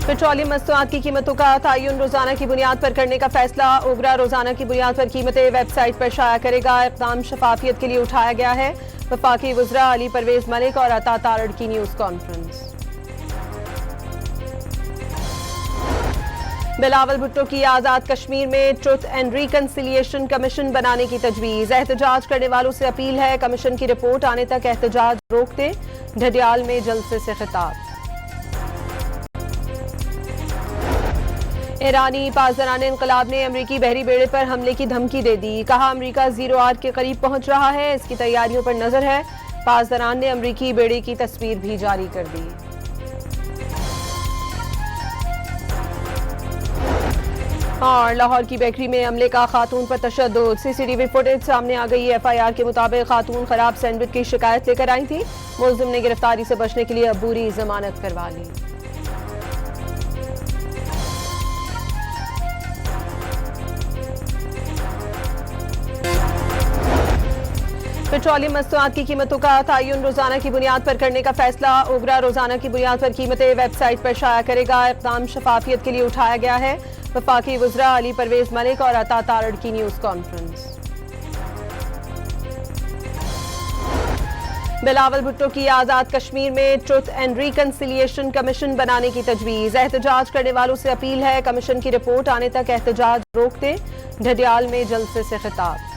Petroleum मस्तूआत की कीमतों का तयन रोजाना की बुनियाद पर करने का फैसला। ओगरा रोजाना की बुनियाद पर कीमतें वेबसाइट पर शाया करेगा। इक़दाम शफाफियत के लिए उठाया गया है। वफाकी वज़रा अली परवेज मलिक और अता तारड़ की न्यूज कॉन्फ्रेंस। बिलावल भुट्टो की आजाद कश्मीर में ट्रुथ एंड रिकंसिलिएशन कमीशन बनाने की तजवीज। एहतजाज करने वालों से अपील है कमीशन की रिपोर्ट आने तक एहतजाज रोक दें। ढडियाल में जलसे से खिताब। ईरानी पासदारान इनकलाब ने अमरीकी बहरी बेड़े पर हमले की धमकी दे दी। कहा अमरीका 0 के करीब पहुंच रहा है, इसकी तैयारियों पर नजर है। पासदारान ने अमरीकी बेड़े की तस्वीर भी जारी कर दी। और लाहौर की बेकरी में हमले का खातून पर तशद्दुद। सीसीटीवी फुटेज सामने आ गई। एफआईआर के मुताबिक खातून खराब सैंडविच की शिकायत लेकर आई थी। मुलजिम ने गिरफ्तारी से बचने के लिए अबूरी जमानत करवा ली। पेट्रोलियम मस्तूआत की कीमतों का तयन रोजाना की बुनियाद पर करने का फैसला। ओगरा रोजाना की बुनियाद पर कीमतें वेबसाइट पर शाया करेगा। इक़दाम शफाफियत के लिए उठाया गया है। वफाकी वज़रा अली परवेज मलिक और अता तारड़ की न्यूज कॉन्फ्रेंस। बिलावल भुट्टो की आजाद कश्मीर में ट्रुथ एंड रिकंसिलिएशन कमीशन बनाने की तजवीज। एहतजाज करने वालों से अपील है कमीशन की रिपोर्ट आने तक एहतजाज रोक दें। ढडियाल में जलसे से खिताब।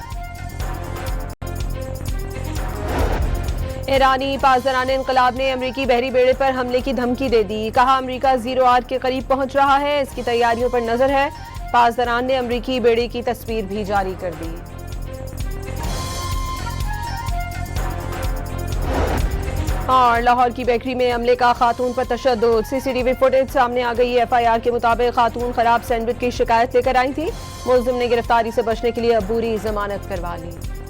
ईरानी पासदारान इनकलाब ने अमरीकी बहरी बेड़े पर हमले की धमकी दे दी। कहा अमरीका 0 के करीब पहुंच रहा है, इसकी तैयारियों पर नजर है। पासदारान ने अमरीकी बेड़े की तस्वीर भी जारी कर दी। और लाहौर की बेकरी में हमले का खातून पर तशद्दुद। सीसीटीवी फुटेज सामने आ गई। एफआईआर के मुताबिक खातून खराब सैंडविच की शिकायत लेकर आई थी। मुलजिम ने गिरफ्तारी से बचने के लिए अबूरी जमानत करवा ली।